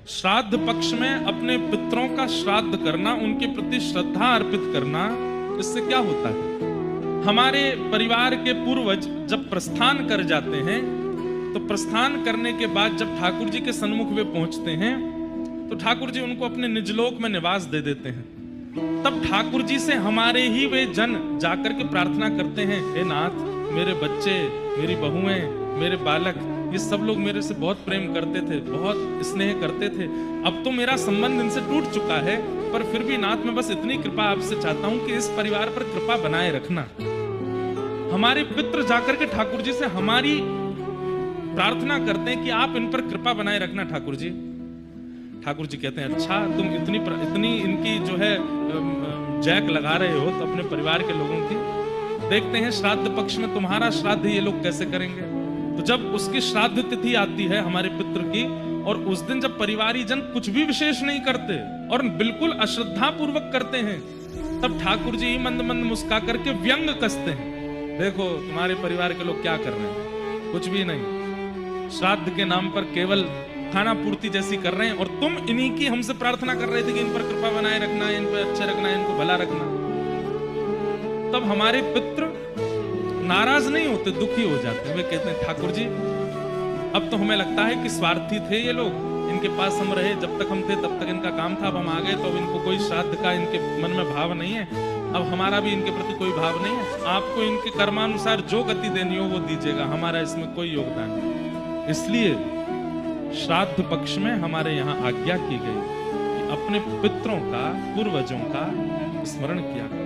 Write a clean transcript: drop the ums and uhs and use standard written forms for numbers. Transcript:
श्राद्ध पक्ष में अपने पितरों का श्राद्ध करना, उनके प्रति श्रद्धा अर्पित करना, इससे क्या होता है? हमारे परिवार के पूर्वज जब प्रस्थान कर जाते हैं, तो प्रस्थान करने के बाद जब ठाकुर जी के सन्मुख वे पहुंचते हैं, तो ठाकुर जी उनको अपने निजलोक में निवास दे देते हैं। तब ठाकुर जी से हमारे ही वे जन जाकर के प्रार्थना करते हैं, हे नाथ, मेरे बच्चे, मेरी बहुएं, मेरे बालक, ये सब लोग मेरे से बहुत प्रेम करते थे, बहुत स्नेह करते थे। अब तो मेरा संबंध इनसे टूट चुका है, पर फिर भी नाथ मैं बस इतनी कृपा आपसे चाहता हूं कि इस परिवार पर कृपा बनाए रखना। हमारे पितृ जाकर के ठाकुर जी से हमारी प्रार्थना करते हैं कि आप इन पर कृपा बनाए रखना ठाकुर जी। ठाकुर जी कहते हैं, अच्छा तुम इतनी इनकी जो है जैक लगा रहे हो तो अपने परिवार के लोगों की, देखते हैं श्राद्ध पक्ष में तुम्हारा श्राद्ध ये लोग कैसे करेंगे। तो जब उसकी श्राद्ध तिथि आती है हमारे पितृ की, और उस दिन जब परिवारी जन कुछ भी विशेष नहीं करते और बिल्कुल अश्रद्धा पूर्वक करते हैं, तब ठाकुर जी मंद मंद मुस्का करके व्यंग कसते हैं, देखो तुम्हारे परिवार के लोग क्या कर रहे हैं, कुछ भी नहीं, श्राद्ध के नाम पर केवल खाना पूर्ति जैसी कर रहे हैं, और तुम इन्हीं की हमसे प्रार्थना कर रहे थे कि इन पर कृपा बनाए रखना, इन पर अच्छे रखना, इनको भला रखना। तब हमारे पितृ नाराज नहीं होते, दुखी हो जाते हैं। वे कहते हैं, ठाकुर जी अब तो हमें लगता है कि स्वार्थी थे ये लोग, इनके पास हम रहे, जब तक हम थे तब तक इनका काम था, अब हम आ गए तो अब इनको कोई श्राद्ध का इनके मन में भाव नहीं है, अब हमारा भी इनके प्रति कोई भाव नहीं है, आपको इनके कर्मानुसार जो गति देनी हो वो दीजिएगा, हमारा इसमें कोई योगदान नहीं। इसलिए श्राद्ध पक्ष में हमारे यहाँ आज्ञा की गई कि अपने पितरों का, पूर्वजों का स्मरण किया।